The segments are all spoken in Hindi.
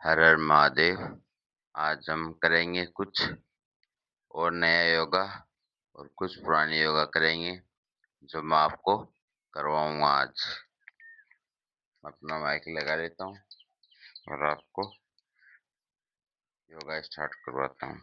हर हर महादेव। आज हम करेंगे कुछ और नया योगा और कुछ पुराने योगा करेंगे जो मैं आपको करवाऊंगा आज। अपना माइक लगा लेता हूँ और आपको योगा स्टार्ट करवाता हूँ।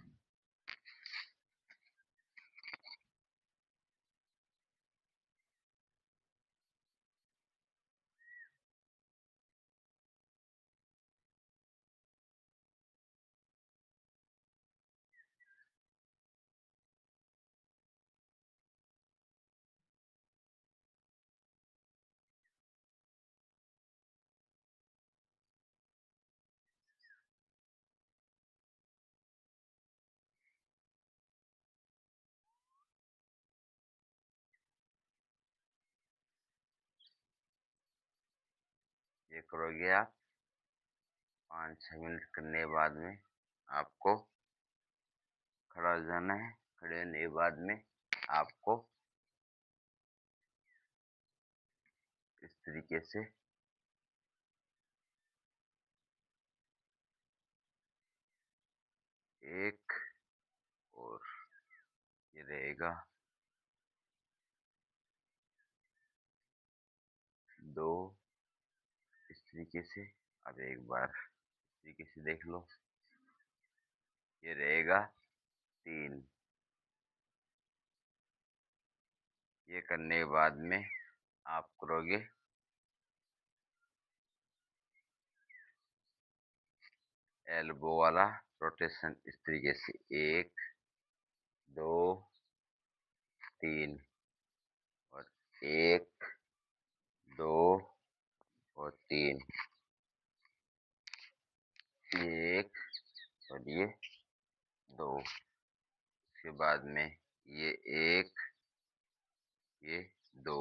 ये करोगे आप 5-6 मिनट करने के बाद में आपको खड़ा हो जाना है। खड़े होने के बाद में आपको इस तरीके से एक और ये रहेगा 2 इस तरीके से। अब एक बार इस तरीके से देख लो, ये रहेगा 3। ये करने के बाद में आप करोगे एल्बो वाला रोटेशन इस तरीके से 1 2 3 और 1 2 और 3। 1 और ये 2। उसके बाद में ये 1 ये 2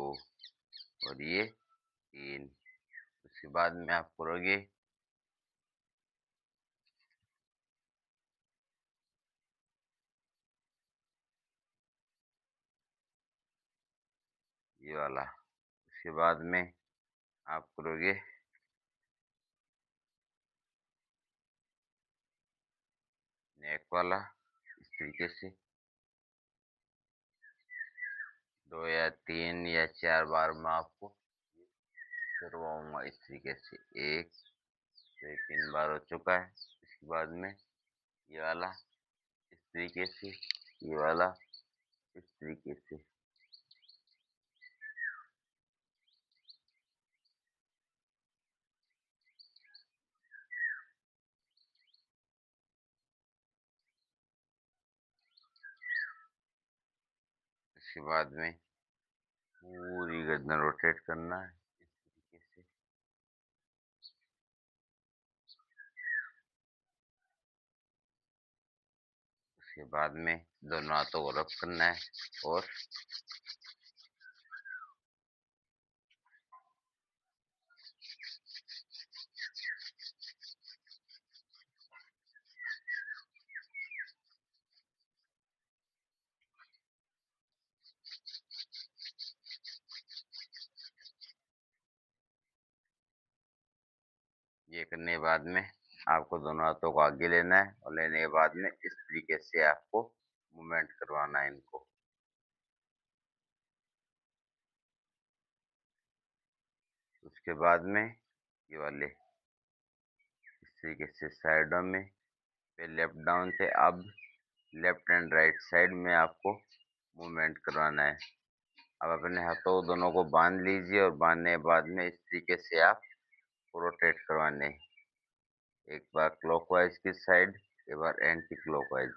और ये 3। उसके बाद में आप करोगे ये वाला। उसके बाद में आप करोगे नेक वाला इस तरीके से 2 या 3 या 4 बार में आपको करवाऊंगा इस तरीके से। 1 से 3 बार हो चुका है। इसके बाद में ये वाला इस तरीके से, ये वाला इस तरीके से। इसके बाद में पूरी गर्दन रोटेट करना है इस तरीके से। उसके बाद में दोनों हाथों को रब करना है और ये करने के बाद में आपको दोनों हाथों को आगे लेना है और लेने के बाद में इस तरीके से आपको मूवमेंट करवाना है इनको। उसके बाद में ये वाले इस तरीके से साइडों में पे लेफ्ट डाउन थे, अब लेफ्ट एंड राइट साइड में आपको मूवमेंट करवाना है। अब अपने हाथों दोनों को बांध लीजिए और बांधने के बाद में इस तरीके से आप रोटेट करवाने। एक बार क्लॉकवाइज की साइड, एक बार एंटी क्लॉकवाइज।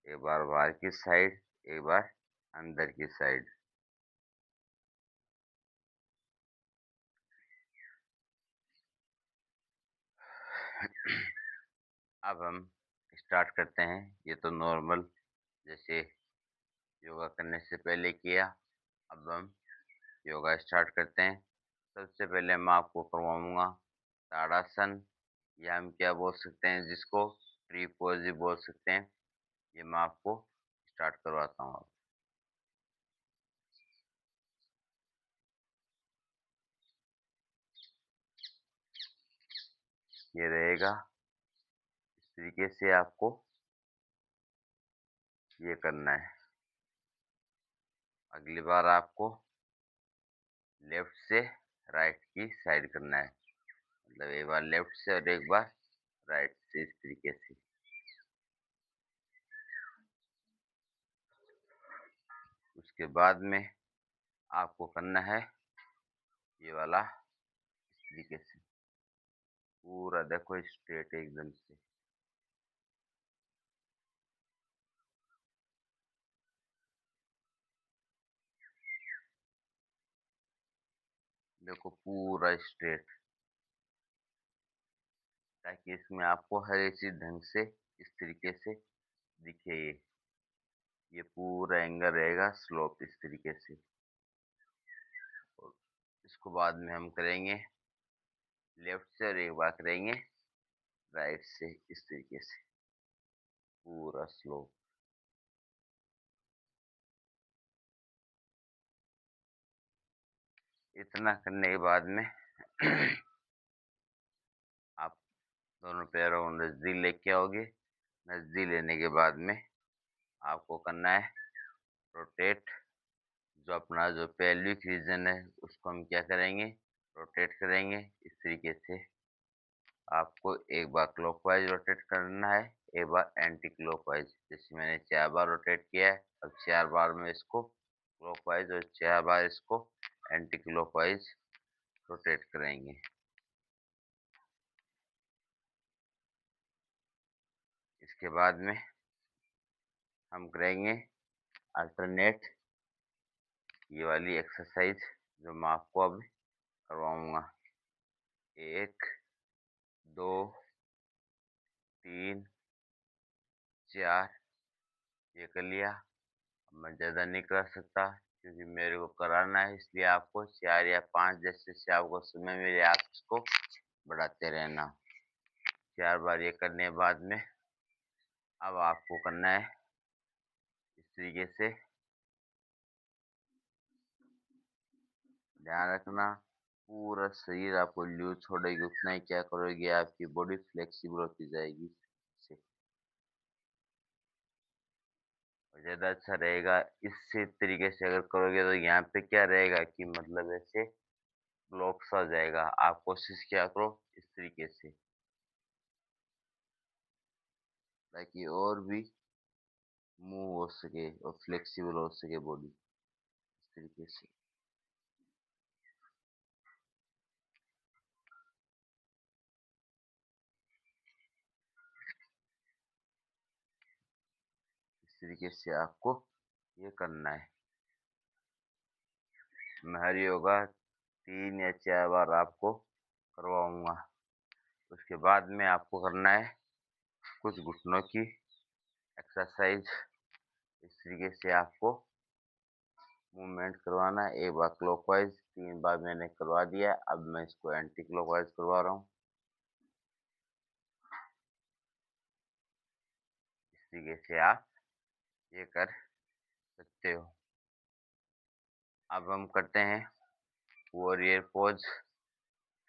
एक बार बाहर की साइड, एक बार अंदर की साइड। अब हम स्टार्ट करते हैं। ये तो नॉर्मल जैसे योगा करने से पहले किया। अब हम योगा स्टार्ट करते हैं। सबसे पहले मैं आपको करवाऊंगा ताड़ासन, या हम क्या बोल सकते हैं जिसको ट्री पोज भी बोल सकते हैं। ये मैं आपको स्टार्ट करवाता हूँ। ये रहेगा। इस तरीके से आपको ये करना है। अगली बार आपको लेफ्ट से राइट की साइड करना है, मतलब एक बार लेफ्ट से और एक बार राइट से, इस तरीके से। उसके बाद में आपको करना है ये वाला, इस तरीके से पूरा देखो स्ट्रेट एकदम से। देखो पूरा स्ट्रेट, ताकि इसमें आपको हर एक चीज ढंग से इस तरीके से दिखे। ये पूरा एंगल रहेगा स्लोप इस तरीके से। और इसको बाद में हम करेंगे लेफ्ट से और एक बार करेंगे राइट से, इस तरीके से पूरा स्लोप। इतना करने के बाद में आप दोनों पैरों को नजदीक लेके आओगे। नजदीक लेने के बाद में आपको करना है रोटेट। जो अपना जो पेल्विक रीजन है उसको हम क्या करेंगे, रोटेट करेंगे इस तरीके से। आपको एक बार क्लॉकवाइज रोटेट करना है, एक बार एंटी क्लॉकवाइज। जैसे मैंने 4 बार रोटेट किया है, अब 4 बार में इसको क्लॉकवाइज और 4 बार इसको एंटी क्लॉकवाइज रोटेट करेंगे। इसके बाद में हम करेंगे अल्टरनेट ये वाली एक्सरसाइज, जो मैं आपको अब करवाऊंगा। 1 2 3 4 ये कर लिया। अब मैं ज़्यादा नहीं कर सकता क्योंकि मेरे को कराना है, इसलिए आपको 4 या 5 जैसे से आपको समय मिले आप इसको बढ़ाते रहना। 4 बार ये करने के बाद में अब आपको करना है इस तरीके से। ध्यान रखना पूरा शरीर आपको लूज छोड़ेगी, उतना ही क्या करोगे, आपकी बॉडी फ्लेक्सिबल होती जाएगी इससे। और ज़्यादा अच्छा रहेगा इसी तरीके से अगर करोगे तो यहाँ पे क्या रहेगा कि मतलब ऐसे ब्लॉक्स आ जाएगा। आप कोशिश क्या करो इस तरीके से, ताकि और भी मूव हो सके और फ्लेक्सिबल हो सके बॉडी, इस तरीके से। इस तरीके से आपको ये करना है। मैं हर योगा 3 या 4 बार आपको करवाऊंगा। उसके बाद में आपको करना है कुछ घुटनों की एक्सरसाइज। इस तरीके से आपको मूवमेंट करवाना है। एक बार क्लॉकवाइज, 3 बार मैंने करवा दिया, अब मैं इसको एंटी क्लॉकवाइज करवा रहा हूँ। इस तरीके से आप ये कर सकते हो। अब हम करते हैं वॉरियर पोज।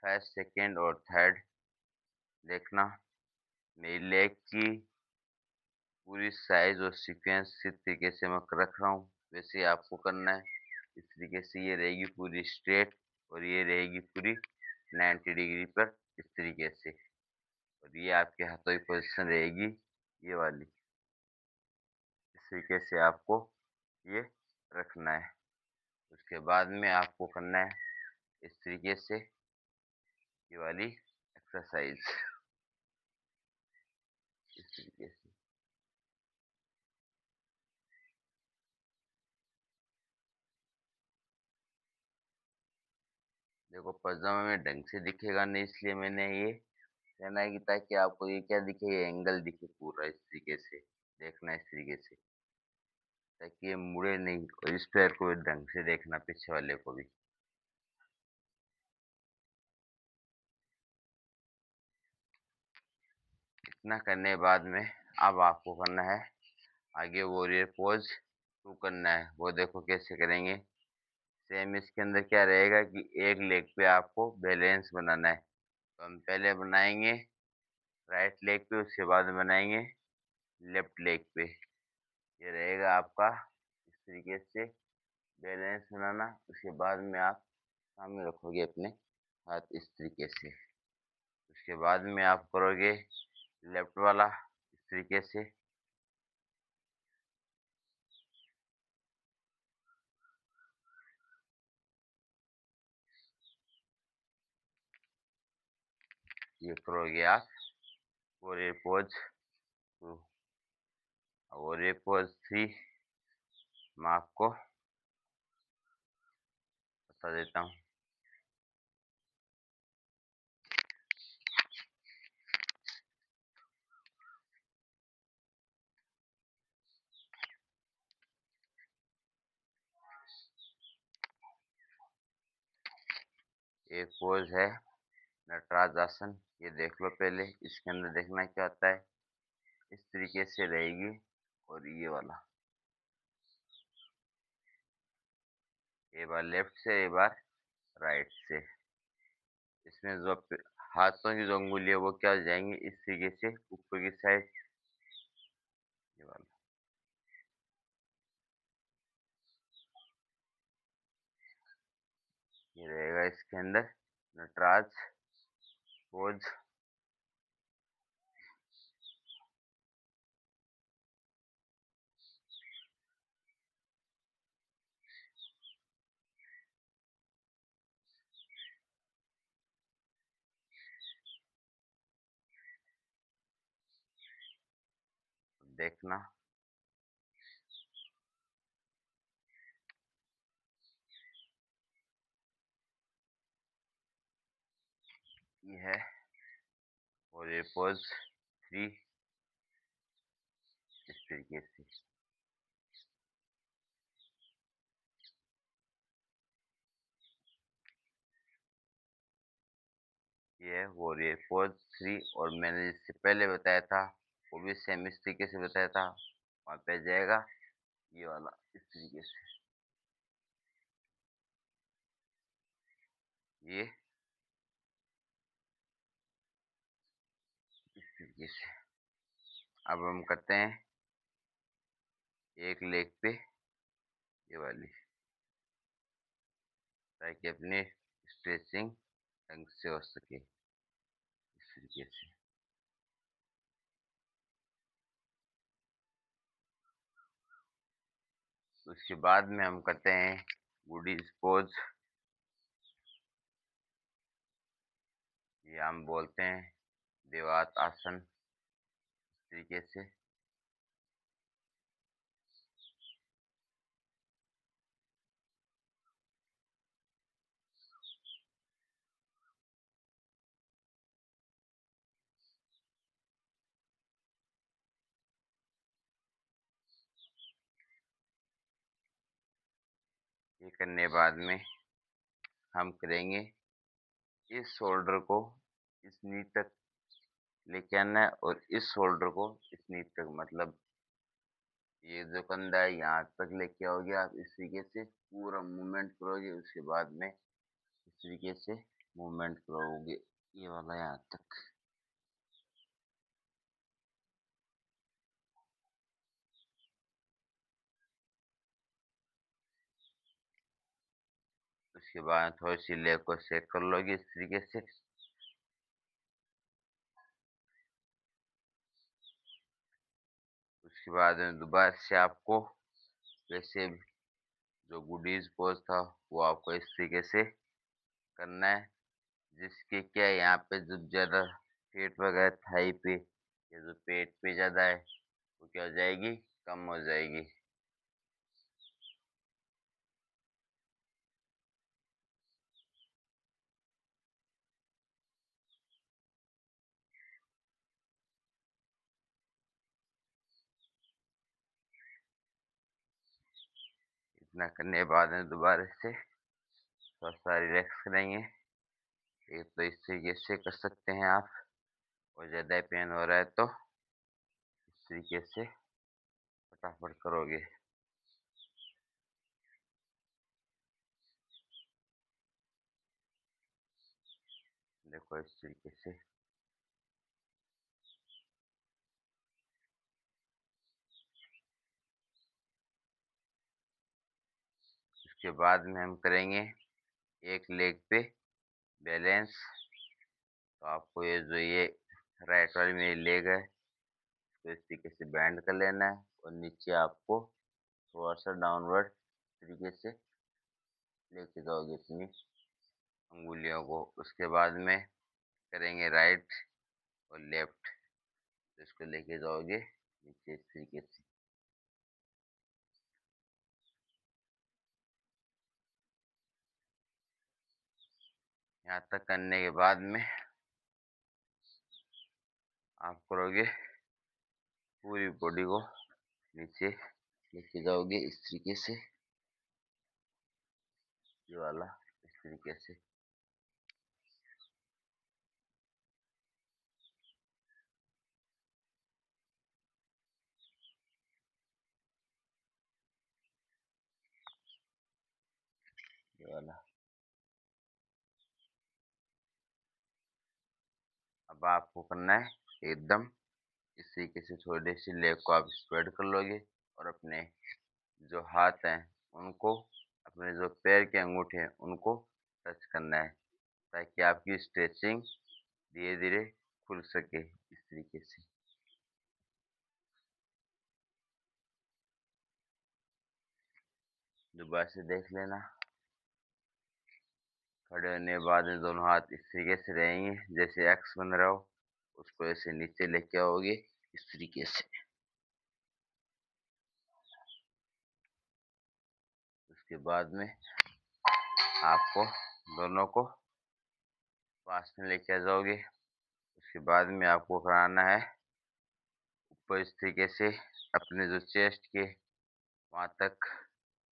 फर्स्ट, सेकेंड और थर्ड देखना। मेरी लेग की पूरी साइज और सीक्वेंस इस तरीके से मैं रख रहा हूँ, वैसे आपको करना है। इस तरीके से ये रहेगी पूरी स्ट्रेट और ये रहेगी पूरी 90 डिग्री पर, इस तरीके से। और ये आपके हाथों की पोजीशन रहेगी ये वाली। इस तरीके से आपको ये रखना है। उसके बाद में आपको करना है इस तरीके से ये वाली एक्सरसाइज, इस तरीके से। देखो पजामा में ढंग से दिखेगा नहीं, इसलिए मैंने ये कहना है कि ताकि आपको ये क्या दिखे, ये एंगल दिखे पूरा, इस तरीके से देखना, इस तरीके से, ताकि ये मुड़े नहीं। और इस पैर को ढंग से देखना, पीछे वाले को भी। इतना करने के बाद में अब आपको करना है आगे वॉरियर पोज 2 करना है। वो देखो कैसे करेंगे। सेम इसके अंदर क्या रहेगा कि एक लेग पे आपको बैलेंस बनाना है। तो हम पहले बनाएंगे राइट लेग पे, उसके बाद में बनाएंगे लेफ्ट लेग पे। ये रहेगा आपका इस तरीके से बैलेंस बनाना। उसके बाद में आप सामने रखोगे अपने हाथ इस तरीके से। उसके बाद में आप करोगे लेफ्ट वाला इस तरीके से। ये करोगे आप वॉरियर पोज 2 और वॉरियर पोज 3 मैं आपको बता देता हूँ। एक पोज है नटराज आसन, ये देख लो पहले। इसके अंदर देखना क्या होता है, इस तरीके से रहेगी। और ये वाला एक बार लेफ्ट से एक बार राइट से। इसमें जो हाथों की जो उंगली है वो क्या हो जाएंगी इस तरीके से ऊपर की साइड। ये वाला ये रहेगा इसके अंदर नटराज पोज। देखना ये है। और ये पोज 3 इस तरीके से। ये है वॉरियर पोज 3 और मैंने जिससे पहले बताया था वो भी सेम इस तरीके से बताया था। वहां पे जाएगा ये वाला इस तरीके से। ये इस तरीके से। अब हम करते हैं एक लेग पे ये वाली, ताकि अपनी स्ट्रेचिंग ढंग से हो सके इस तरीके से। उसके बाद में हम करते हैं गुडीज पोज। ये हम बोलते हैं देवात आसन इस तरीके से। ये करने के बाद में हम करेंगे इस शोल्डर को इस नी तक लेके आना है और इस शोल्डर को इस नी तक, मतलब ये जो कंधा है यहाँ तक लेके आओगे आप इस तरीके से। पूरा मूवमेंट करोगे, उसके बाद में इस तरीके से मूवमेंट करोगे ये वाला यहाँ तक। उसके बाद थोड़ी सी लेग को शेक कर लोगे इस तरीके से। उसके बाद में दोबारा से आपको वैसे जो गुडीज पोज था वो आपको इस तरीके से करना है, जिसके क्या है यहाँ पे जो ज्यादा पेट वगैरह थाई पे या जो पेट पे ज्यादा है वो क्या हो जाएगी, कम हो जाएगी। इतना करने के बाद में दोबारा से थोड़ा सा रिलैक्स करेंगे। ये तो इस तरीके से कर सकते हैं आप, और ज्यादा पेन हो रहा है तो इस तरीके से फटाफट करोगे। देखो इस तरीके से। उसके बाद में हम करेंगे एक लेग पे बैलेंस। तो आपको ये राइट वाली मेरी लेग है, तो इस तरीके से बैंड कर लेना है और नीचे आपको थोड़ा सा डाउनवर्ड तरीके से लेके जाओगे अपनी अंगुलियों को। उसके बाद में करेंगे राइट और लेफ्ट, तो इसको लेके जाओगे नीचे इस तरीके से। यहाँ तक करने के बाद में आप करोगे पूरी बॉडी को नीचे लेके जाओगे इस तरीके से, ये वाला इस तरीके से। ये वाला। अब आपको करना है एकदम इस तरीके से, थोड़ी सी लेग को आप स्प्रेड कर लोगे और अपने जो हाथ हैं उनको, अपने जो पैर के अंगूठे हैं उनको टच करना है, ताकि आपकी स्ट्रेचिंग धीरे धीरे खुल सके इस तरीके से। दोबारा से देख लेना। खड़े होने के बाद में दोनों हाथ इस तरीके से रहेंगे, जैसे एक्स बन रहा हो, उसको ऐसे नीचे लेके आओगे इस तरीके से। उसके बाद में आपको दोनों को पास में लेके आ जाओगे। उसके बाद में आपको कराना है ऊपर इस तरीके से, अपने जो चेस्ट के वहां तक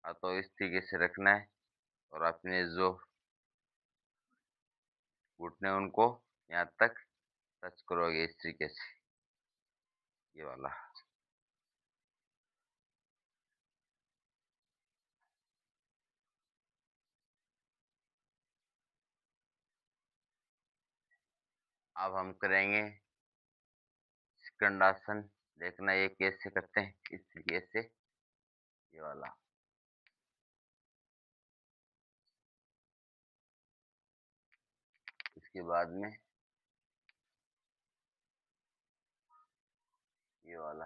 हाथों इस तरीके से रखना है और अपने जो घुटने उनको यहाँ तक टच करोगे इस तरीके से, ये वाला। अब हम करेंगे सिकंडासन। देखना ये कैसे करते हैं इस तरीके से, ये वाला। इसके बाद में ये वाला।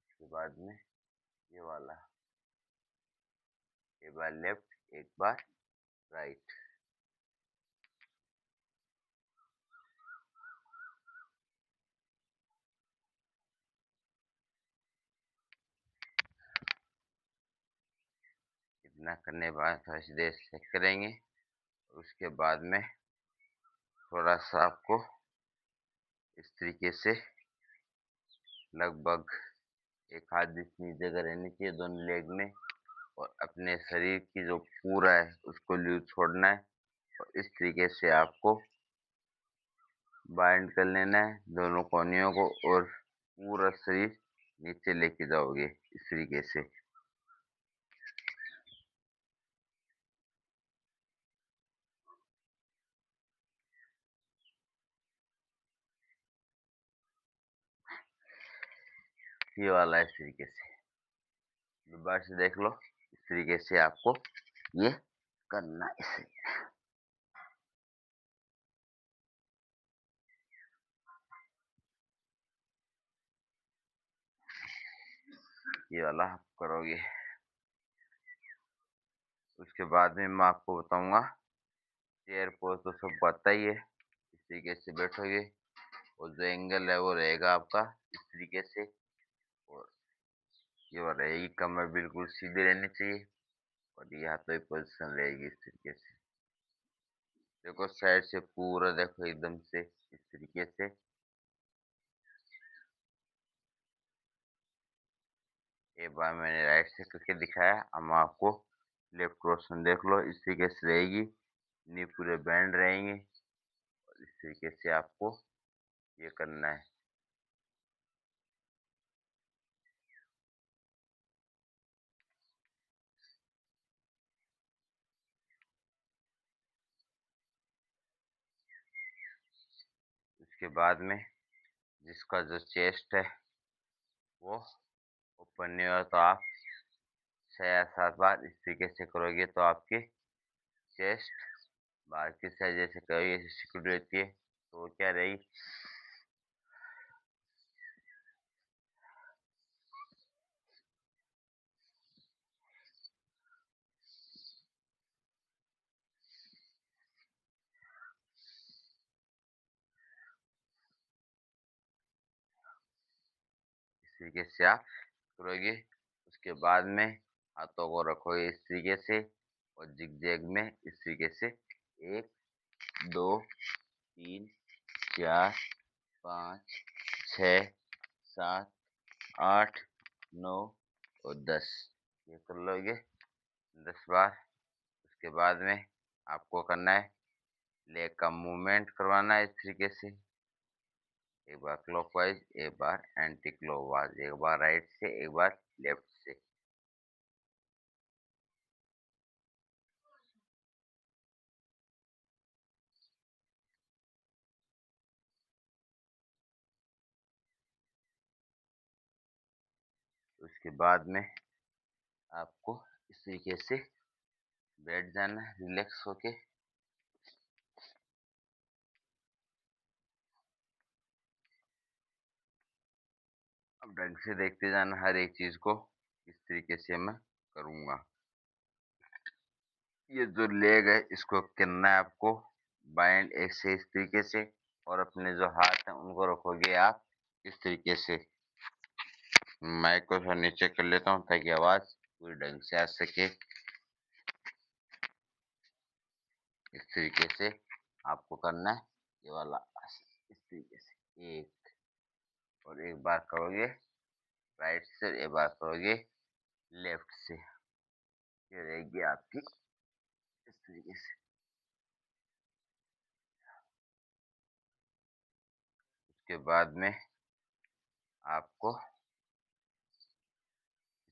इसके बाद में ये वाला। एक बार लेफ्ट, एक बार राइट। इतना करने के बाद थोड़ी सी देर चेक करेंगे। उसके बाद में थोड़ा सा आपको इस तरीके से लगभग एक हाथ जितनी जगह रहनी चाहिए दोनों लेग में, और अपने शरीर की जो पूरा है उसको लूज छोड़ना है और इस तरीके से आपको बाइंड कर लेना है दोनों कोहनियों को, और पूरा शरीर नीचे लेके जाओगे इस तरीके से। ये वाला इस तरीके से। दोबारा से देख लो, इस तरीके से आपको ये करना है इसे। ये वाला आप करोगे। उसके बाद में मैं आपको बताऊंगा चेयर पोज, तो सब पता ही है। इस तरीके से बैठोगे और जो एंगल है वो रहेगा आपका इस तरीके से, और ये वाला रहेगी, कमर बिल्कुल सीधी रहनी चाहिए और ये हाथों की पोजीशन रहेगी इस तरीके से। देखो साइड से पूरा, देखो एकदम से इस तरीके से। एक बार मैंने राइट से करके दिखाया, अब आपको लेफ्ट पोर्शन देख लो, इस तरीके से रहेगी, नी पूरे बैंड रहेंगे और इस तरीके से आपको ये करना है। उसके बाद में जिसका जो चेस्ट है वो ऊपर नहीं हो, तो आप 6 या 7 बार इस तरीके से करोगे तो आपकी चेस्ट बाहर की साइड जैसे कभी ऐसी सिकुड़ रहती है तो वो क्या रहेगी, इस तरीके से आप करोगे। उसके बाद में हाथों को रखोगे इस तरीके से और जिगजैग में इस तरीके से 1 2 3 4 5 6 7 8 9 और 10 ये कर लोगे 10 बार। उसके बाद में आपको करना है लेग का मूवमेंट करवाना है इस तरीके से, एक बार क्लॉकवाइज, एक बार एंटी क्लॉकवाइज, एक बार राइट से, एक बार लेफ्ट से। उसके बाद में आपको इस तरीके से बैठ जाना है रिलैक्स होके। अब ढंग से देखते जाना हर एक चीज को, इस तरीके से मैं करूंगा। ये जो लेग है इसको करना है आपको बाइंड एक से इस तरीके से, और अपने जो हाथ है उनको रखोगे आप इस तरीके से। माइक को थोड़ा नीचे कर लेता हूँ ताकि आवाज पूरी ढंग से आ सके। इस तरीके से आपको करना है ये वाला, इस तरीके से एक, और एक बार करोगे राइट से, एक बार करोगे लेफ्ट से, ये रहेगी आपकी इस तरीके से। उसके बाद में आपको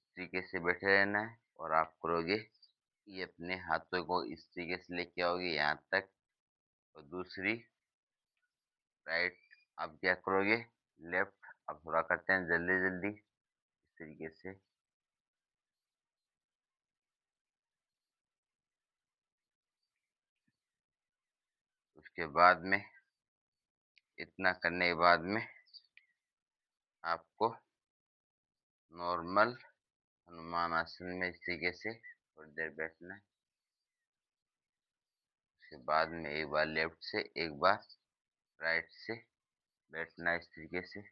इस तरीके से बैठे रहना है और आप करोगे ये अपने हाथों को इस तरीके से लेके आओगे यहाँ तक, और दूसरी राइट आप क्या करोगे लेफ्ट। अब थोड़ा करते हैं जल्दी जल्दी इस तरीके से। उसके बाद में इतना करने के बाद में आपको नॉर्मल हनुमान आसन में इस तरीके से थोड़ी देर बैठना है। उसके बाद में एक बार लेफ्ट से, एक बार राइट से बैठना है इस तरीके से।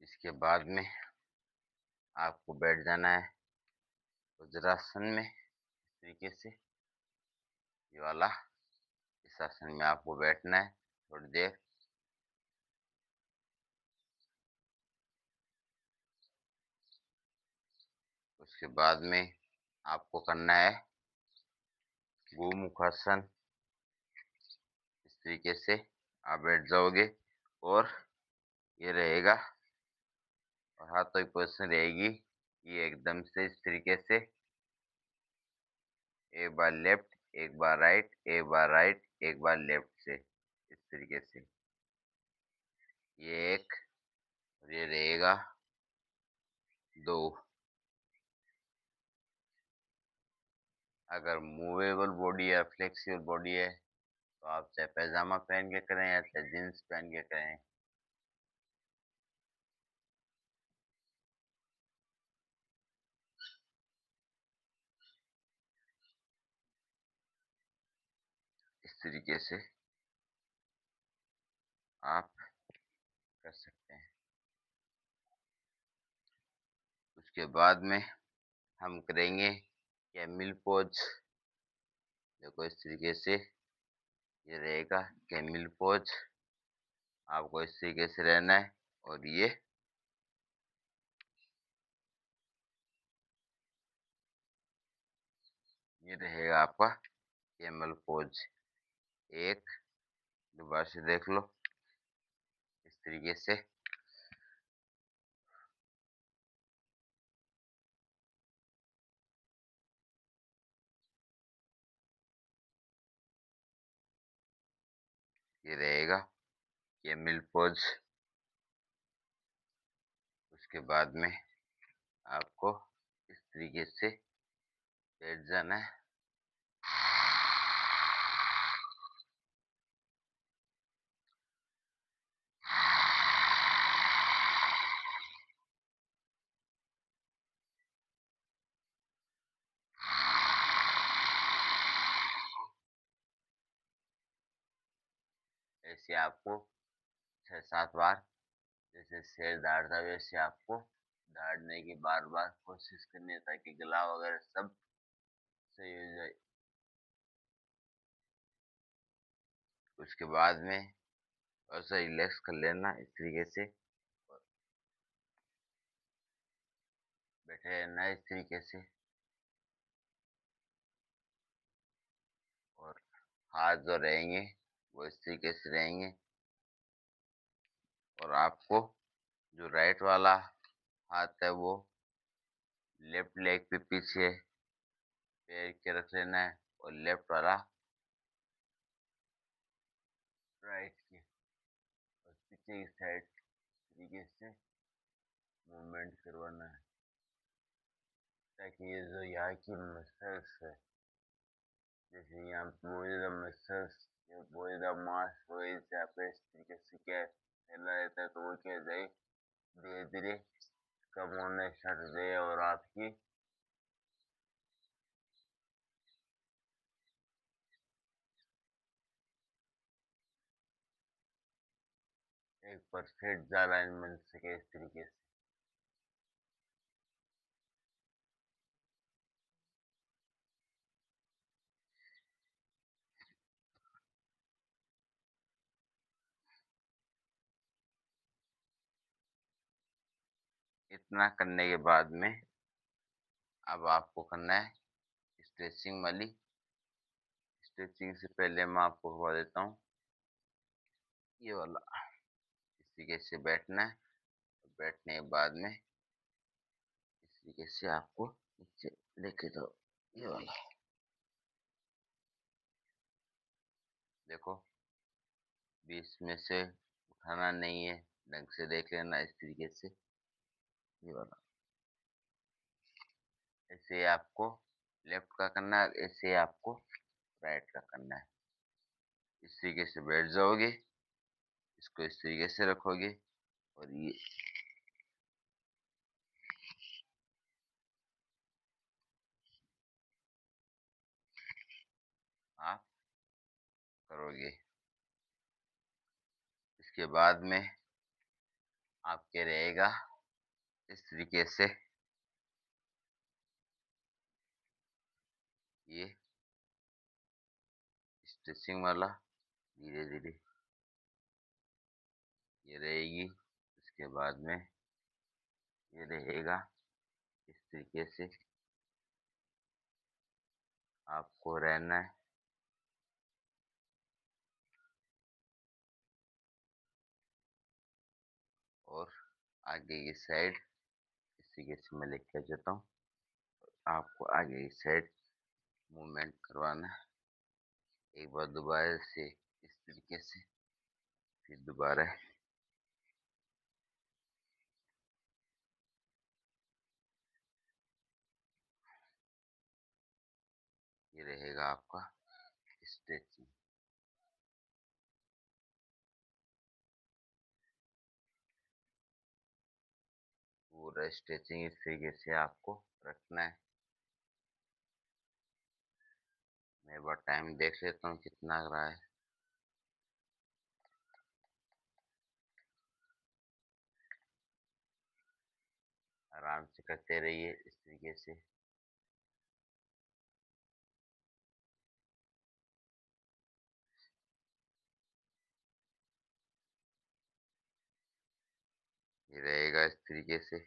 इसके बाद में आपको बैठ जाना है वज्रासन में इस तरीके से, ये वाला। इस आसन में आपको बैठना है थोड़ी देर। उसके बाद में आपको करना है गोमुखासन, इस तरीके से आप बैठ जाओगे और ये रहेगा, और हाथों की पोजीशन रहेगी ये एकदम से इस तरीके से, एक बार लेफ्ट, एक बार राइट, एक बार राइट, एक बार लेफ्ट से इस तरीके से, ये एक, और ये रहेगा 2। अगर मूवेबल बॉडी या फ्लेक्सिबल बॉडी है तो आप चाहे पैजामा पहन के करें या चाहे जीन्स पहन के करें। इस तरीके से आप कर सकते हैं। उसके बाद में हम करेंगे कैमिल पोज। देखो इस तरीके से ये रहेगा कैमिल पोज, आपको इस तरीके से रहना है, और ये ये रहेगा आपका कैमल पोज। एक, दोबारा से देख लो इस तरीके से। ये रहेगा कैमल पोज। उसके बाद में आपको इस तरीके से बैठ जाना है। ऐसे आपको 6-7 बार, जैसे शेर दहाड़ता है वैसे आपको दहाड़ने की बार बार कोशिश करनी है, ताकि गला वगैरह सब सही हो जाए। उसके बाद में और सा रिलैक्स कर लेना इस तरीके से, और बैठे रहना इस तरीके से। और हाथ जो रहेंगे वो इस तरीके से रहेंगे। और आपको जो राइट वाला हाथ है वो लेफ्ट लेग पे पीछे पैर के रख लेना है, और लेफ्ट वाला राइट के, और पीछे की साइड तरीके से मूवमेंट करवाना है, ताकि ये जो यहाँ की मसल्स है, जैसे यहाँ पे बहुत ज़्यादा मसल्स, बहुत ज़्यादा मांस वही से आपका इस तरीके से क्या फैला रहता है, तो वो क्या हो जाए धीरे धीरे कम होना स्टार्ट हो जाए, और आपकी एक परफेक्ट अलाइनमेंट सके इस तरीके से। इतना करने के बाद में अब आपको करना है स्ट्रेचिंग वाली। स्ट्रेचिंग से पहले मैं आपको करवा देता हूँ ये वाला। इस तरीके से बैठना है, बैठने के बाद में इस तरीके से आपको नीचे लेके जाओ, ये वाला। देखो बीच में से उठाना नहीं है, ढंग से देख लेना इस तरीके से, ये वाला। ऐसे आपको लेफ्ट का करना है, ऐसे आपको राइट का करना है। इस तरीके से बैठ जाओगे, इसको इस तरीके से रखोगे, और ये आप करोगे। इसके बाद में आपके रहेगा इस तरीके से ये स्टिचिंग वाला, धीरे धीरे ये रहेगी। इसके बाद में ये रहेगा इस तरीके से आपको रहना है। और आगे की साइड इस तरीके से मैं लेके जाता हूँ, आपको आगे की साइड मूवमेंट करवाना है। एक बार दोबारा से इस तरीके से, फिर दोबारा ये रहेगा आपका स्ट्रेचिंग। पूरा स्ट्रेचिंग इस तरीके से आपको रखना है। मैं एक बार टाइम देख लेता हूँ कितना रहा है। आराम से करते रहिए इस तरीके से। ये रहेगा इस तरीके से।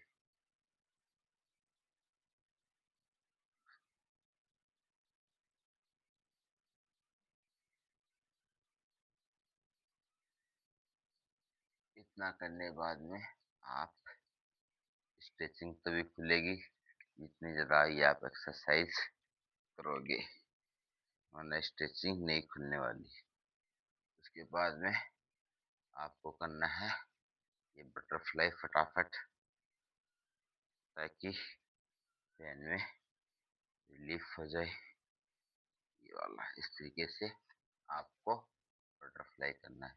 इतना करने के बाद में आप स्ट्रेचिंग तभी खुलेगी जितनी ज़्यादा ये आप एक्सरसाइज करोगे, वरना स्ट्रेचिंग नहीं खुलने वाली। उसके बाद में आपको करना है ये बटरफ्लाई फटाफट, ताकि पेन में रिलीफ हो जाए। ये वाला इस तरीके से आपको बटरफ्लाई करना है,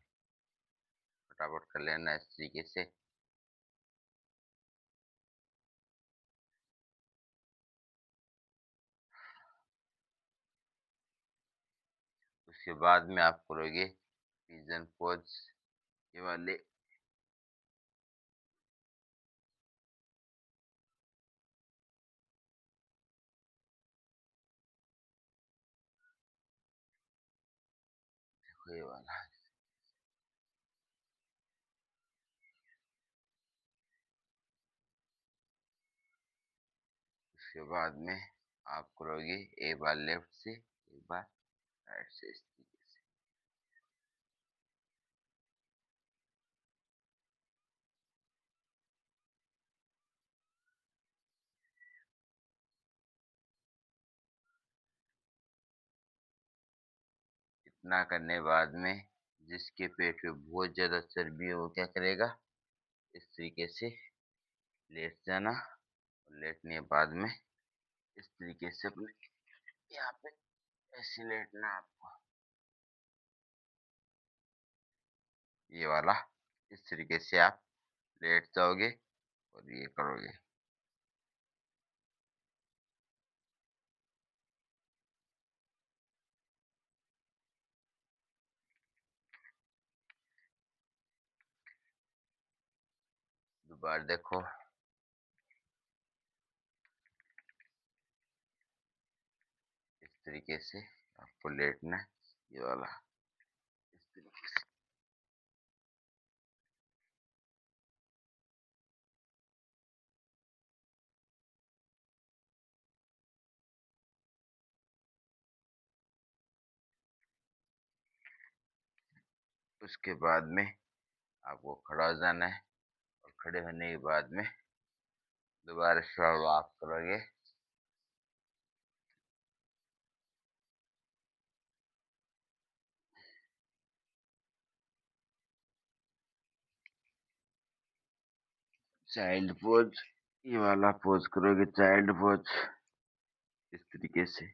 फटाफट कर लेना इस तरीके से। उसके बाद में आप करोगे पिजन पोज, ये वाले। देखो ये वाला। उसके बाद में आप करोगे एक बार लेफ्ट से, एक बार राइट से, इस तरीके से। इतना करने के बाद में जिसके पेट में बहुत ज्यादा चर्बी है वो क्या करेगा, इस तरीके से लेट जाना, और लेटने के बाद में इस तरीके से अपने यहाँ पे ऐसे लेटना आपको, ये वाला। इस तरीके से आप लेट जाओगे और ये करोगे। दोबारा देखो, इस तरीके से आपको लेटना है, ये वाला, इस तरीके से। उसके बाद में आपको खड़ा हो जाना है, और खड़े होने के बाद में दोबारा शुरू आप करोगे चाइल्ड पोज, ये वाला पोज करोगे चाइल्ड पोज, इस तरीके से।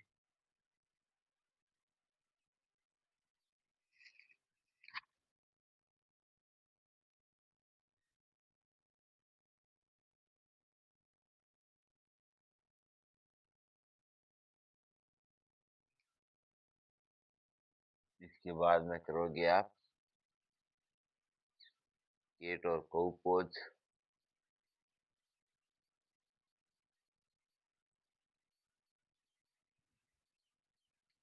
इसके बाद में करोगे आप केट और कऊ पोज,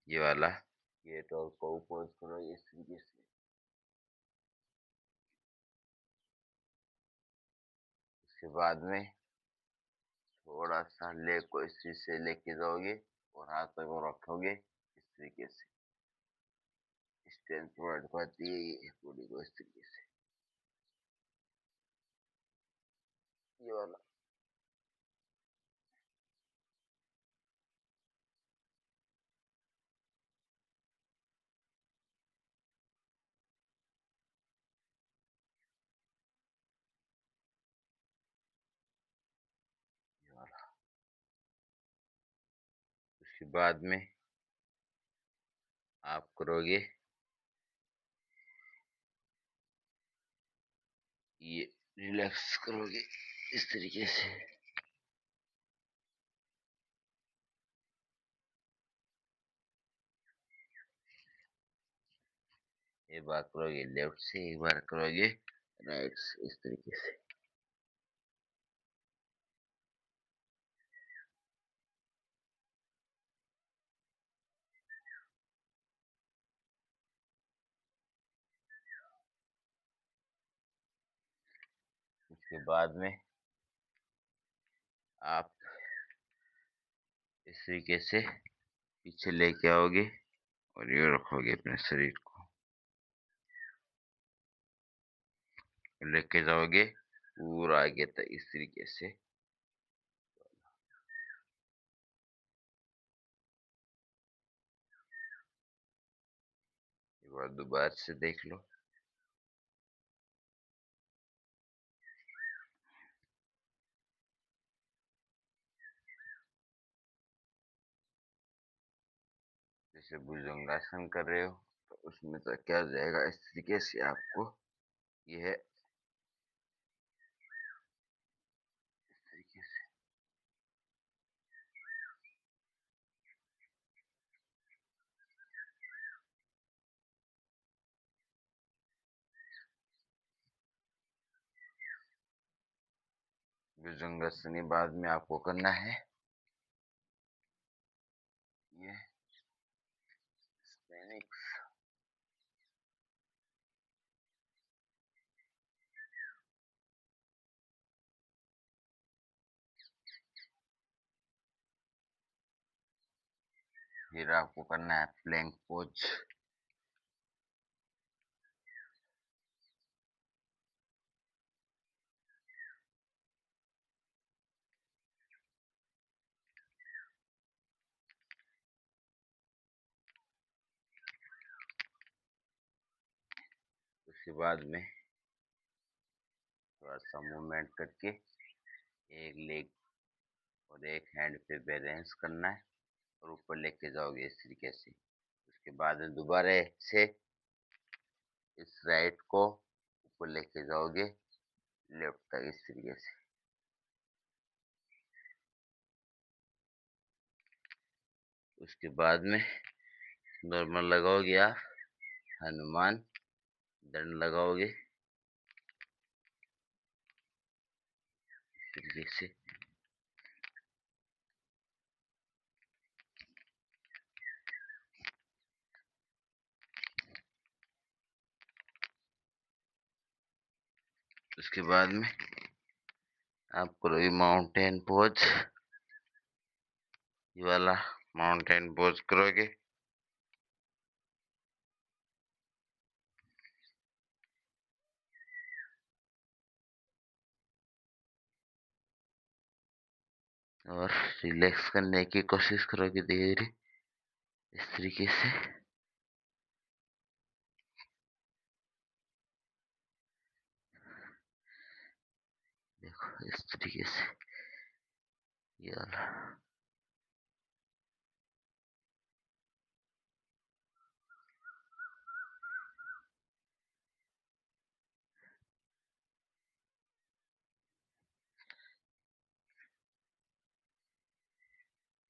ये वाला केट और कऊ पोज करोगे इस तरीके से। उसके बाद में थोड़ा सा लेग को इस चीज से लेके जाओगे और हाथों को रखोगे इस तरीके से। स्ट्रेंथ प्रोवाइड करती है ये बॉडी को, इस तरीके से, ये वाला, ये वाला। उसके बाद में आप करोगे ये, रिलैक्स करोगे इस तरीके से। एक बार करोगे लेफ्ट से, एक बार करोगे राइट से, इस तरीके से। उसके बाद में आप इस तरीके से पीछे लेके आओगे और ये रखोगे अपने शरीर को। लेके जाओगे पूरा आगे तक इस तरीके से। एक बार दोबारा से देख लो। जैसे भुजंगासन कर रहे हो तो उसमें तो क्या हो जाएगा, इस तरीके से आपको ये है, इस तरीके से। भुजंगासन के बाद में आपको करना है ये स्पेनिक्स। फिर आपको करना है प्लैंक पोज। उसके बाद में थोड़ा सा मूवमेंट करके एक लेग और एक हैंड पे बैलेंस करना है और ऊपर लेके जाओगे इस तरीके से। उसके बाद में दोबारा से इस राइट को ऊपर लेके जाओगे लेफ्ट तक इस तरीके से। उसके बाद में नॉर्मल लगाओगे आप, हनुमान दंड लगाओगे इस तरीके से। उसके बाद में आप करोगे माउंटेन पोज, ये वाला माउंटेन पोज करोगे। और रिलैक्स करने की कोशिश करोगे धीरे धीरे इस तरीके से। देखो इस तरीके से ये वाला।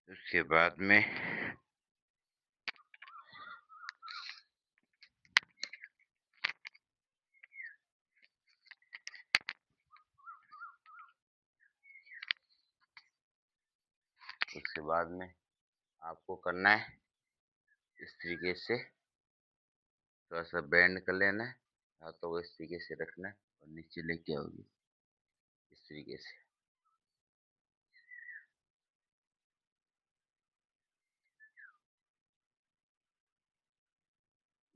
उसके बाद में आपको करना है इस तरीके से, थोड़ा सा बेंड कर लेना है, हाथों को इस तरीके से रखना है और नीचे लेके आओगे इस तरीके से।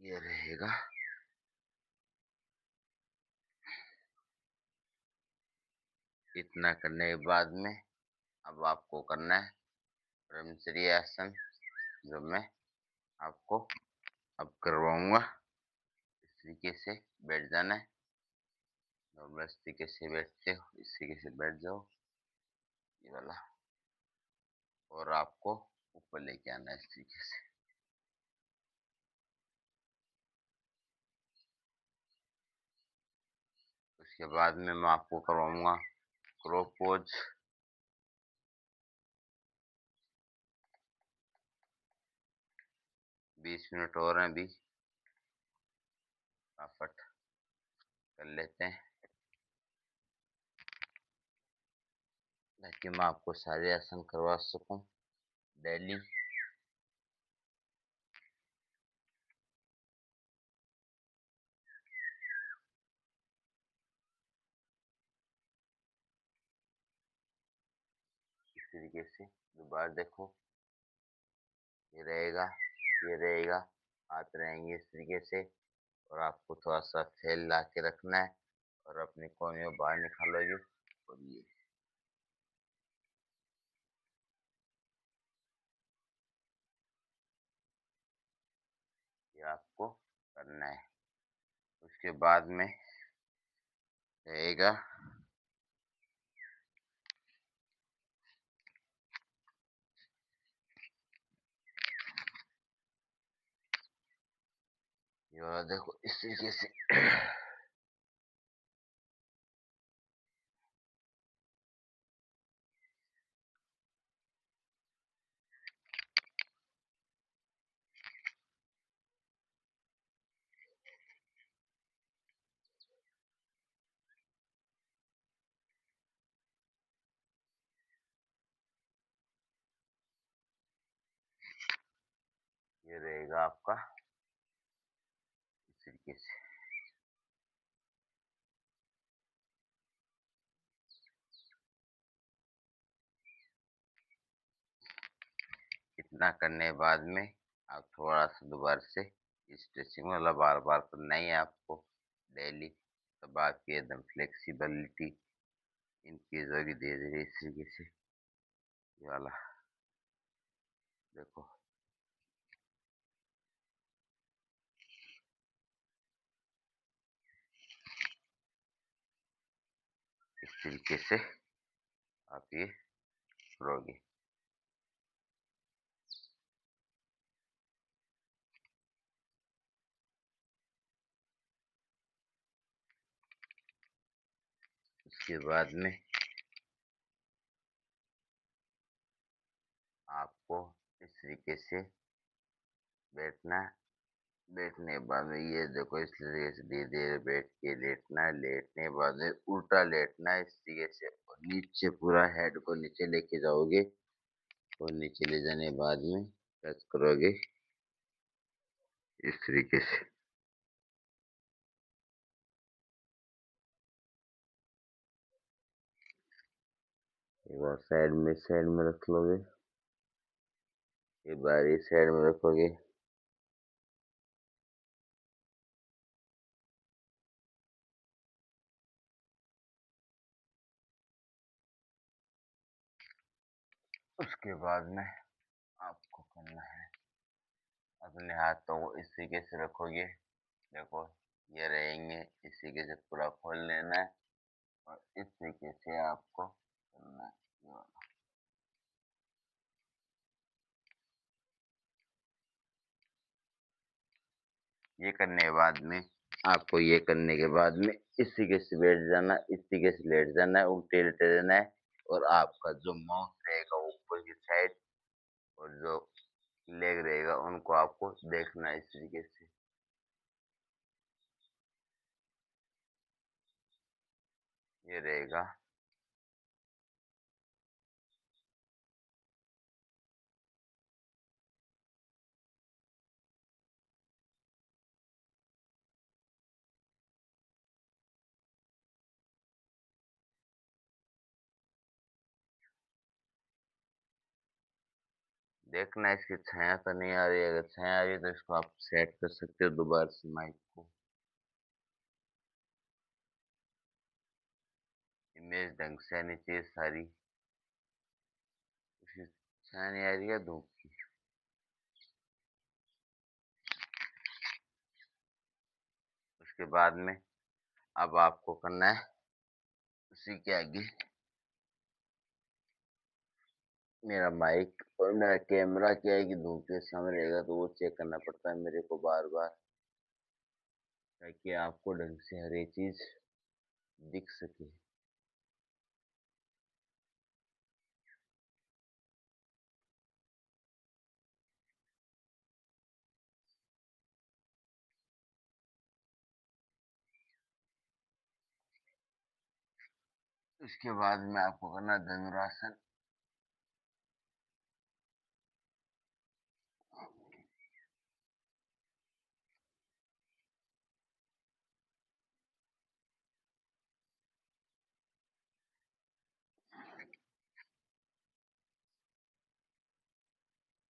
ये रहेगा। इतना करने के बाद में अब आपको करना है ब्रह्मचर्य आसन, जो मैं आपको अब करवाऊंगा। इस तरीके से बैठ जाना है, नॉर्मल इस तरीके से बैठते हो इस तरीके से बैठ जाओ ये वाला, और आपको ऊपर लेके आना है इस तरीके से। उसके बाद में मैं आपको करवाऊंगा क्रो पोज। 20 मिनट और हैं अभी, फटाफट कर लेते हैं ताकि मैं आपको सारे आसन करवा सकूं डेली। इस तरीके से दोबारा देखो, ये रहेगा, ये रहेगा, हाथ रहेंगे इस तरीके से, और आपको थोड़ा सा फैल ला के रखना है और अपनी कोहनियों बाहर निकालोगे। और ये आपको करना है। उसके बाद में रहेगा ये वाला, देखो इस तरीके से। ये रहेगा आपका इस तरीके से। इतना करने के बाद में आप थोड़ा सा दोबारा से स्ट्रेचिंग वाला बार बार करना ही है आपको डेली। तब आपकी एकदम फ्लेक्सिबिलिटी इंक्रीज होगी धीरे धीरे इस तरीके से। ये वाला देखो, इस तरीके से आप ये करोगे। उसके बाद में आपको इस तरीके से बैठना है। बैठने के बाद में ये देखो इस तरीके से धीरे धीरे बैठ के लेटना है। लेटने के बाद में उल्टा लेटना है इस तरीके से, और नीचे पूरा हेड को नीचे लेके जाओगे। और नीचे ले जाने के बाद में टच करोगे इस तरीके से। एक बार साइड में रख लोगे। एक बार इस साइड में रखोगे। उसके बाद में आपको करना है, अपने हाथों को इस तरीके से रखोगे। देखो ये रहेंगे, इस तरीके से पूरा खोल लेना है। और इस तरीके से आपको करना है। ये करने के बाद में आपको ये करने के बाद में इस तरीके से बैठ जाना, इस तरीके से लेट जाना है, उल्टे लेटे रहना है। और आपका जो माउथ रहेगा वो ऊपर की साइड, और जो लेग रहेगा उनको आपको देखना है इस तरीके से। ये रहेगा। देखना इसकी छाया तो नहीं आ रही है। अगर छाया आ रही है तो इसको आप सेट कर सकते हो दोबारा से माइक को। इमेज ढंग से आनी चाहिए सारी। इसकी छाया नहीं आ रही है धूप की। उसके बाद में अब आपको करना है उसी के आगे मेरा माइक और मेरा कैमरा क्या है कि धूप के सामने रहेगा, तो वो चेक करना पड़ता है मेरे को बार बार, ताकि आपको ढंग से हर एक चीज दिख सके। उसके बाद में आपको करना धनुरासन।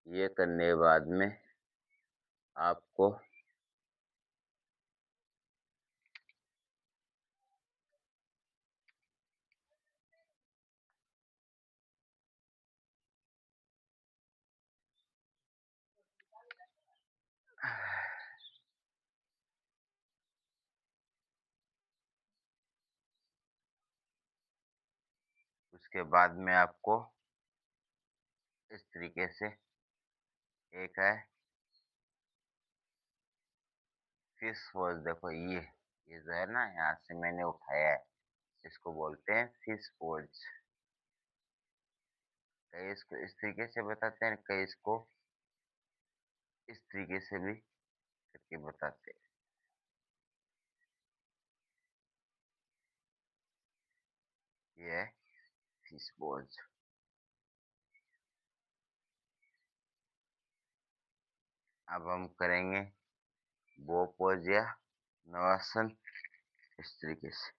ये करने के बाद में आपको उसके बाद में आपको इस तरीके से एक है फिश पोज। देखो ये जो है ना, यहाँ से मैंने उठाया है, इसको बोलते हैं फिश पोज। कई इसको इस तरीके से बताते हैं, कई इसको इस तरीके से भी करके बताते हैं। ये है फिश पोज। अब हम करेंगे बो पोज या नवासन इस तरीके से।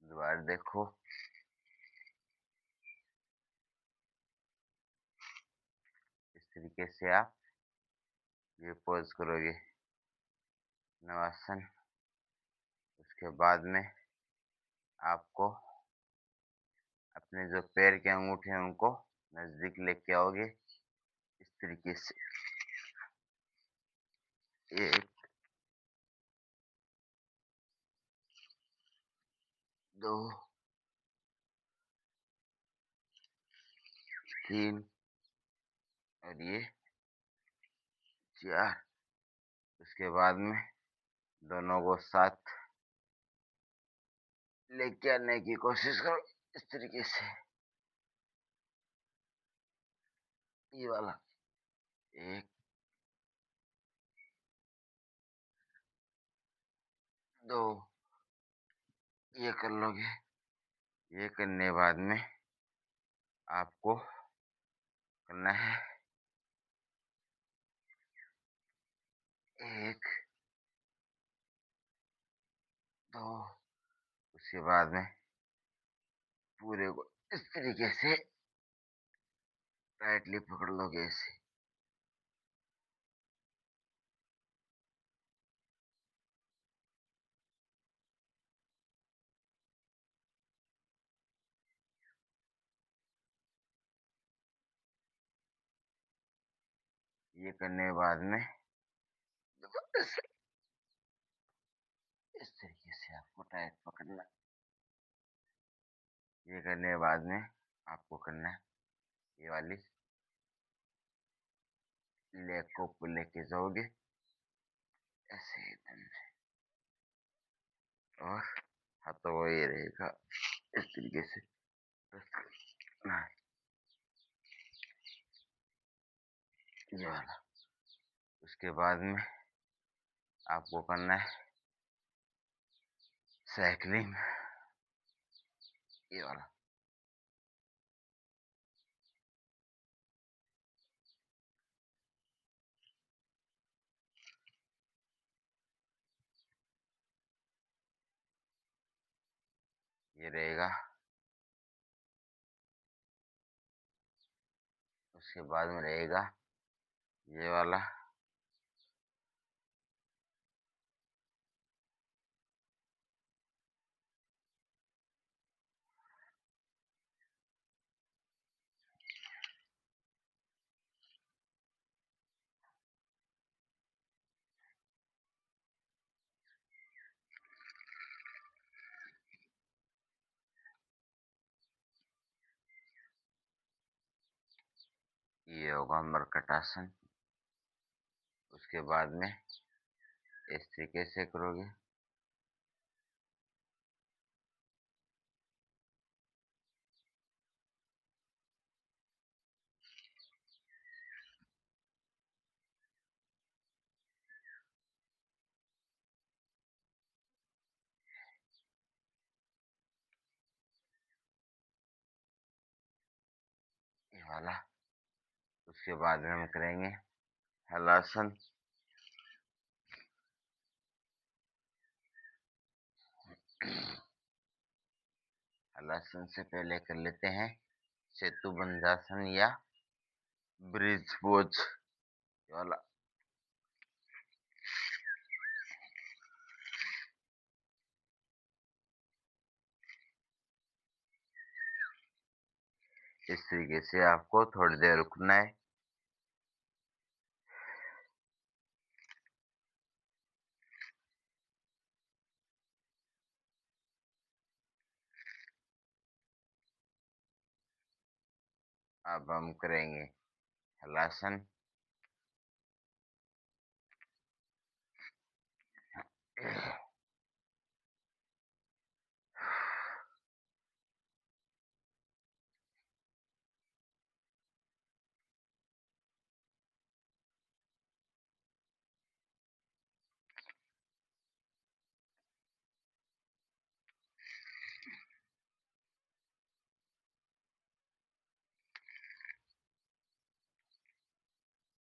दोबारा देखो, इस तरीके से आप ये पोज करोगे नवासन। उसके बाद में आपको अपने जो पैर के अंगूठे हैं उनको नजदीक लेके आओगे इस तरीके से। एक, दो, तीन और ये चार। उसके बाद में दोनों को साथ लेके आने की कोशिश करो इस तरीके से। ये वाला एक, दो, ये कर लोगे। ये करने बाद में आपको करना है एक, दो। उसके बाद में पूरे को इस तरीके से टाइटली पकड़ लोगे ऐसे। ये करने के बाद में देखो इस तरीके से आपको टाइट पकड़ना। ये करने के बाद में आपको करना है ये वाली लेग को ऊपर लेके जाओगे ऐसे एकदम से, और हाथों को ये रहेगा इस तरीके से प्रेस करना है, ये वाला। उसके बाद में आपको करना है साइकिलिंग, ये वाला। ये रहेगा। उसके बाद में रहेगा ये वाला, ये होगा मरकट आसन। उसके बाद में इस तरीके से करोगे। ये वाला। उसके बाद में हम करेंगे हलासन। हलासन से पहले कर लेते हैं सेतु बंधासन या ब्रिज पोज वाला। इस तरीके से आपको थोड़ी देर रुकना है। अब हम करेंगे हलासन।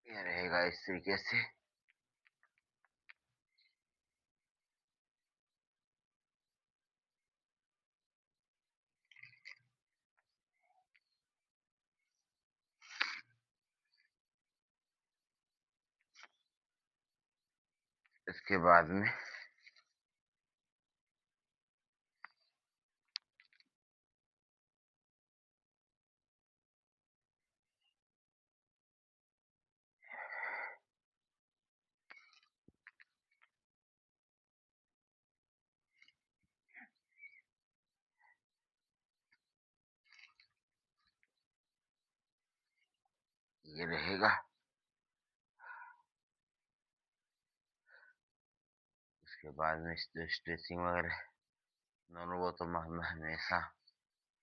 ये रहेगा इस तरीके से। इसके बाद में ये रहेगा। उसके बाद में स्ट्रेचिंग वगैरह दोनों वो तो मैं हमेशा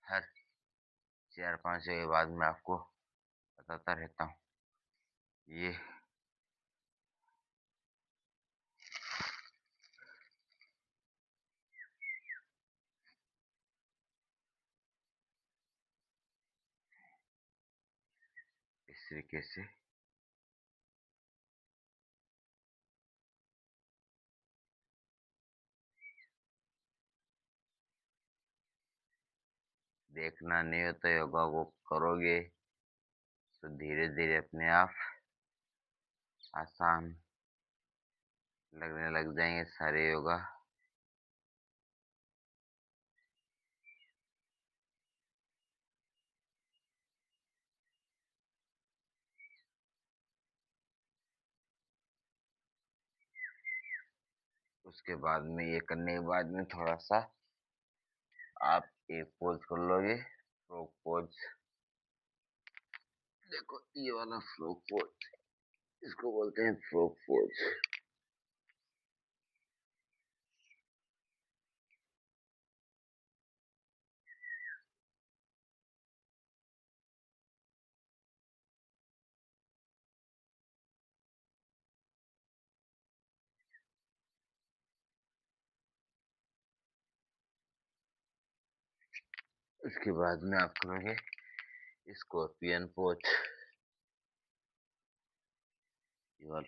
हर 4-5 के बाद में आपको बताता रहता हूँ। ये इस तरीके से देखना नहीं हो तो योगा को करोगे तो धीरे धीरे अपने आप आसान लगने लग जाएंगे सारे योगा। उसके बाद में ये करने के बाद में थोड़ा सा आप एक पोज कर लोगे, फ्रॉग पोज। देखो ये वाला फ्रॉग पोज, इसको बोलते हैं फ्रॉग पोज। उसके बाद में आप करोगे स्कॉर्पियन पोज। ये वाला,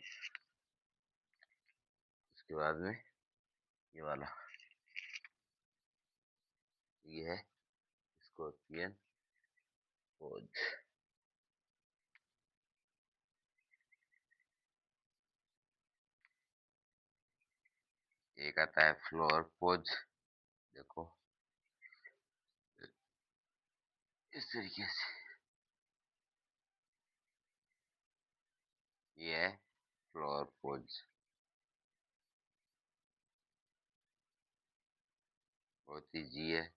उसके बाद में ये वाला, ये है स्कॉर्पियन पोज। एक आता है फ्लोर पोज। देखो इस तरीके से, ये है फ्लोर पोज। बहुत ईजी है।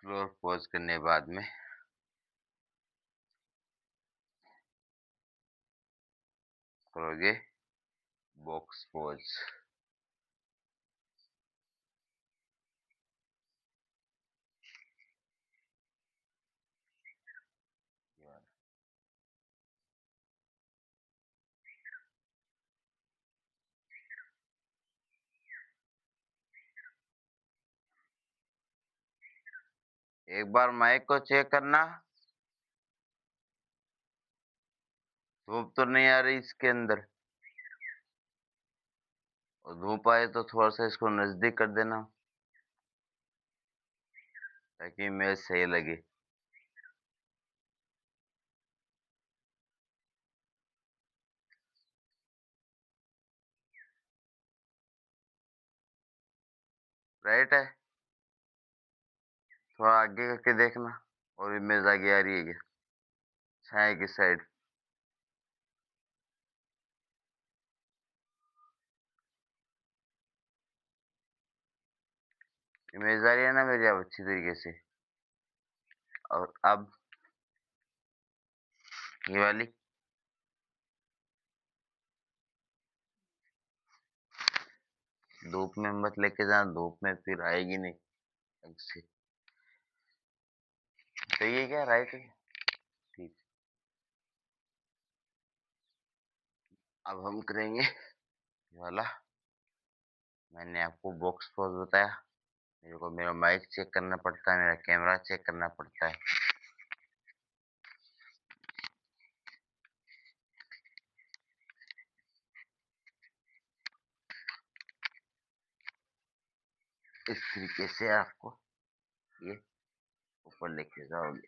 फ्लोर पोज करने के बाद में करोगे बॉक्स पोज। एक बार माइक को चेक करना, धूप तो नहीं आ रही इसके अंदर, और धूप आए तो थोड़ा सा इसको नजदीक कर देना ताकि इमेज सही लगे। राइट है। थोड़ा आगे करके देखना, और इमेज आगे आ रही है क्या, छाया की साइड। इमेज आ रही है ना मेरी अब अच्छी तरीके से। और अब ये वाली, धूप में मत लेके जाना, धूप में फिर आएगी नहीं ढंग से। तो ये क्या राइट है, ठीक। अब हम करेंगे ये वाला। मैंने आपको बॉक्स पॉज बताया, मेरे को मेरा माइक चेक करना पड़ता है, मेरा कैमरा चेक करना पड़ता है। इस तरीके से आपको ये ऊपर लेके जाओगे।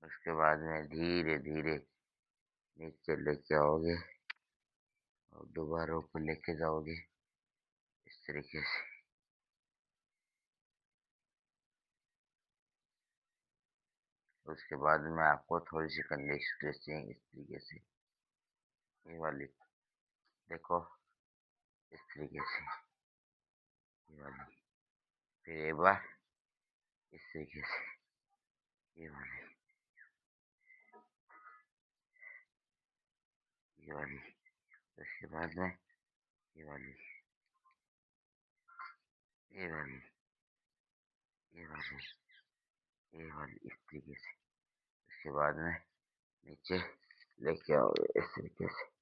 उसके बाद में धीरे धीरे नीचे लेके आओगे, और दोबारा ऊपर लेके जाओगे इस तरीके से। उसके बाद में आपको थोड़ी सी करनी स्ट्रेचिंग इस तरीके से, ये वाली, देखो इस तरीके से, ये वाली। फिर एक बार इस तरीके से, ये वाली, ये वाली। उसके बाद में ये वाली, ये वाली, ये वाली, ये वाली इस तरीके से। उसके बाद में नीचे लेके आओगे इस तरीके से।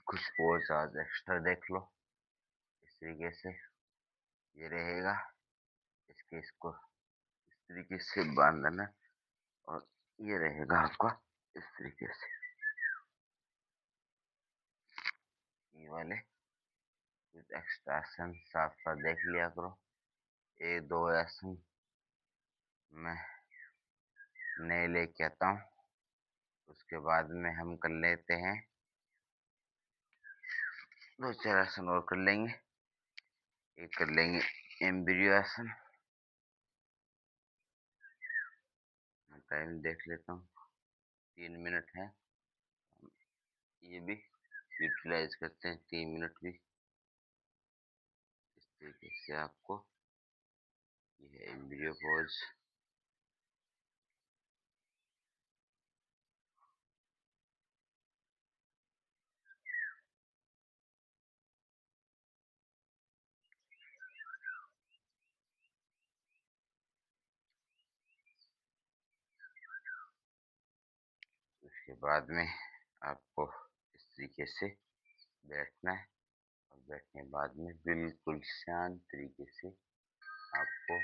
कुछ पोज आज एक्स्ट्रा देख लो इस तरीके से, ये रहेगा। इसके इसको इस तरीके से बांधना, और ये रहेगा आपका इस तरीके से। ये वाले कुछ एक्स्ट्रा आसन साथ साथ देख लिया करो। एक दो आसन मैं नए लेके आता हूँ, उसके बाद में हम कर लेते हैं, दो चार आसन और कर लेंगे। एक कर लेंगे एम्ब्रियो आसन। टाइम देख लेता हूँ, 3 मिनट है। ये भी यूटिलाइज करते हैं 3 मिनट भी। इस तरीके से आपको, ये है एम्ब्रियो पोज। उसके बाद में आपको इस तरीके से बैठना है, और बैठने के बाद में बिल्कुल शांत तरीके से आपको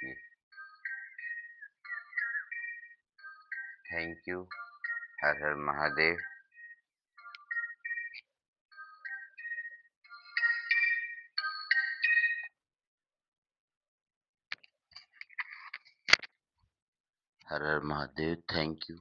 ये thank you, her her Mahadev, her her Mahadev, thank you.